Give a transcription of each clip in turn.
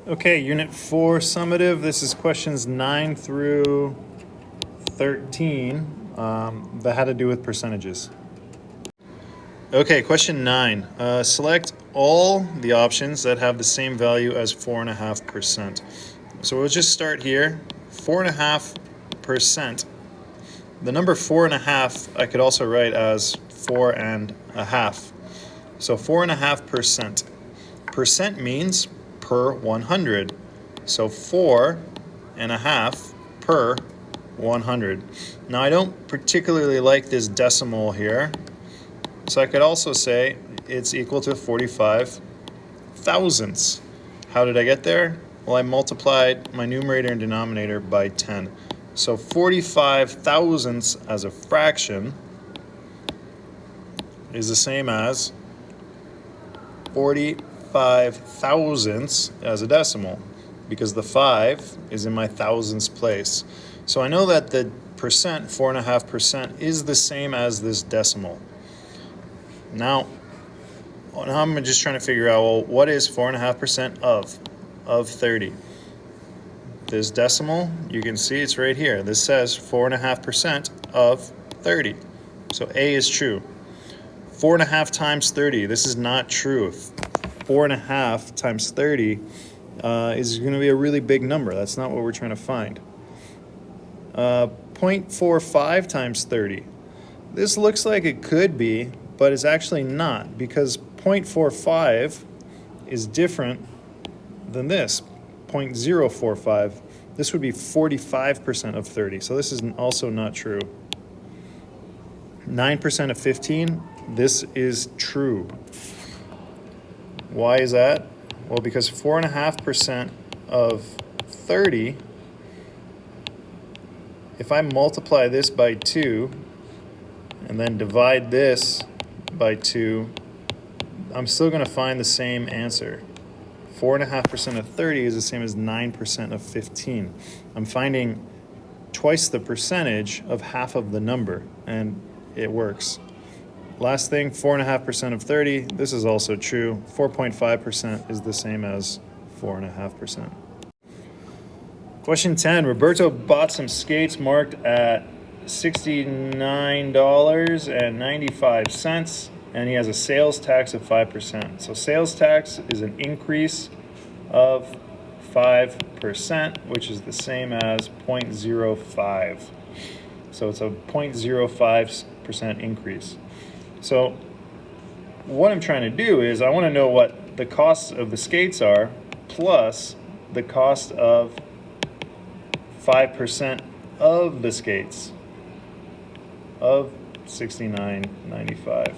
Okay, Unit 4 summative. This is questions 9 through 13 that had to do with percentages. Okay, question 9. Select all the options that have the same value as 4.5%. So we'll just start here. 4.5%. The number 4.5 I could also write as 4.5. So 4.5%. Percent means per 100. So 4.5 per 100. Now I don't particularly like this decimal here, so I could also say it's equal to 45 thousandths. How did I get there? Well, I multiplied my numerator and denominator by 10. So 45 thousandths as a fraction is the same as 45 thousandths as a decimal, because the 5 is in my thousandths place. So I know that the percent, 4.5%, is the same as this decimal. Now I'm just trying to figure out, well, what is 4.5% of 30? This decimal, you can see it's right here. This says 4.5% of 30. So A is true. 4.5 times 30, this is not true. 4.5 times 30 is going to be a really big number. That's not what we're trying to find. 0.45 times 30. This looks like it could be, but it's actually not, because 0.45 is different than this, 0.045. This would be 45% of 30, so this is also not true. 9% of 15, this is true. Why is that? Well, because 4.5% of 30, if I multiply this by 2 and then divide this by 2, I'm still going to find the same answer. 4.5% of 30 is the same as 9% of 15. I'm finding twice the percentage of half of the number, and it works. Last thing, 4.5% of 30, this is also true. 4.5% is the same as 4.5%. Question 10, Roberto bought some skates marked at $69.95, and he has a sales tax of 5%. So sales tax is an increase of 5%, which is the same as 0.05. So it's a 0.05% increase. So what I'm trying to do is I want to know what the costs of the skates are plus the cost of 5% of the skates of $69.95.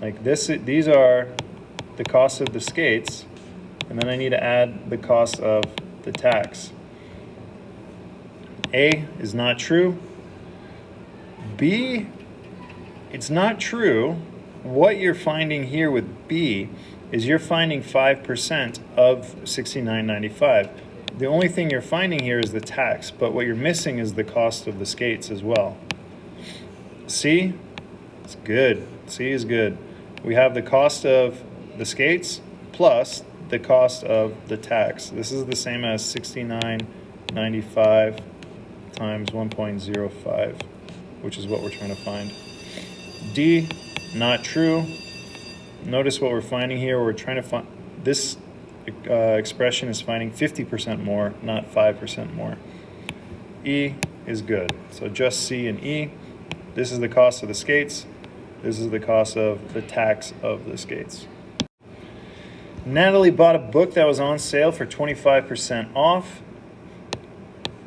Like this, these are the cost of the skates, and then I need to add the cost of the tax. A is not true. B, it's not true. What you're finding here with B is you're finding 5% of $69.95. The only thing you're finding here is the tax, but what you're missing is the cost of the skates as well. C, it's good. C is good. We have the cost of the skates plus the cost of the tax. This is the same as $69.95 times 1.05, which is what we're trying to find. D, not true. Notice what we're finding here. We're trying to find this expression is finding 50% more, not 5% more. E is good. So just C and E. This is the cost of the skates. This is the cost of the tax of the skates. Natalie bought a book that was on sale for 25% off.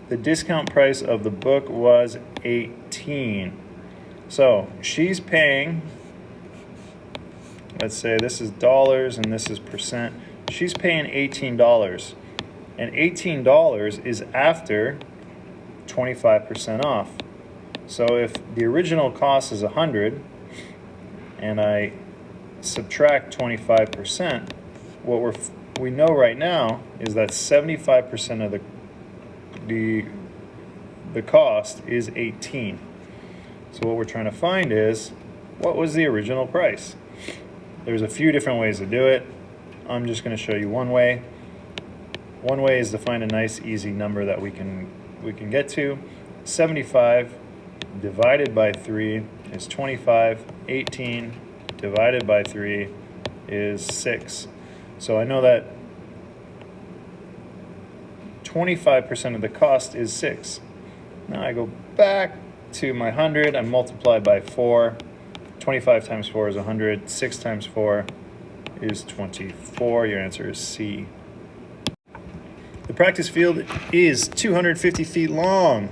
The discount price of the book was $18. So she's paying, let's say this is dollars and this is percent. She's paying $18. And $18 is after 25% off. So if the original cost is 100 and I subtract 25%, what we know right now is that 75% of the cost is 18. So what we're trying to find is, what was the original price? There's a few different ways to do it. I'm just going to show you one way. one way is to find a nice easy number that we can get to. 75 divided by 3 is 25. 18 divided by 3 is 6. So I know that 25% of the cost is 6. Now I go back to my 100, I multiply by 4. 25 times 4 is 100. 6 times 4 is 24. Your answer is C. The practice field is 250 feet long.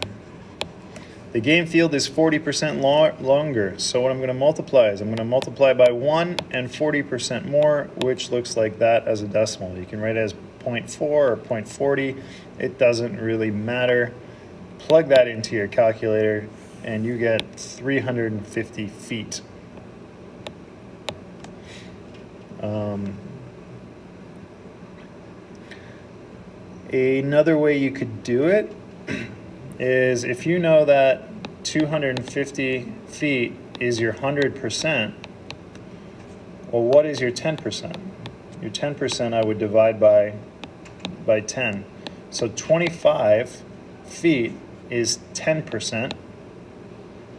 The game field is 40% longer. So what I'm going to multiply is I'm going to multiply by 1 and 40% more, which looks like that as a decimal. You can write it as 0.4 or 0.40. It doesn't really matter. Plug that into your calculator and you get 350 feet. Another way you could do it is if you know that 250 feet is your 100%, well, what is your 10%? Your 10% I would divide by 10. So 25 feet is 10%.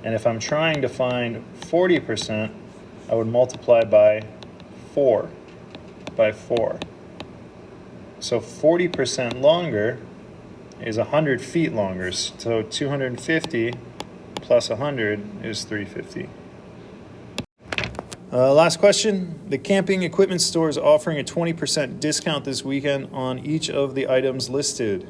And if I'm trying to find 40%, I would multiply by 4. So 40% longer is 100 feet longer. So 250 plus 100 is 350. Last question. The camping equipment store is offering a 20% discount this weekend on each of the items listed.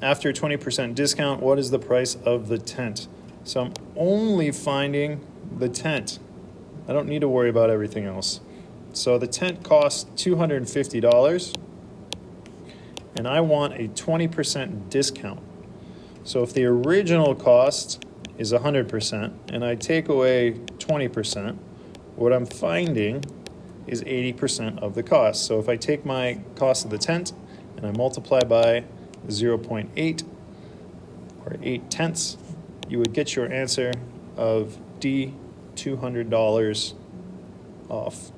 After a 20% discount, what is the price of the tent? So I'm only finding the tent. I don't need to worry about everything else. So the tent costs $250, and I want a 20% discount. So if the original cost is 100%, and I take away 20%, what I'm finding is 80% of the cost. So if I take my cost of the tent and I multiply by 0.8 or 8/10, you would get your answer of D, $200 off.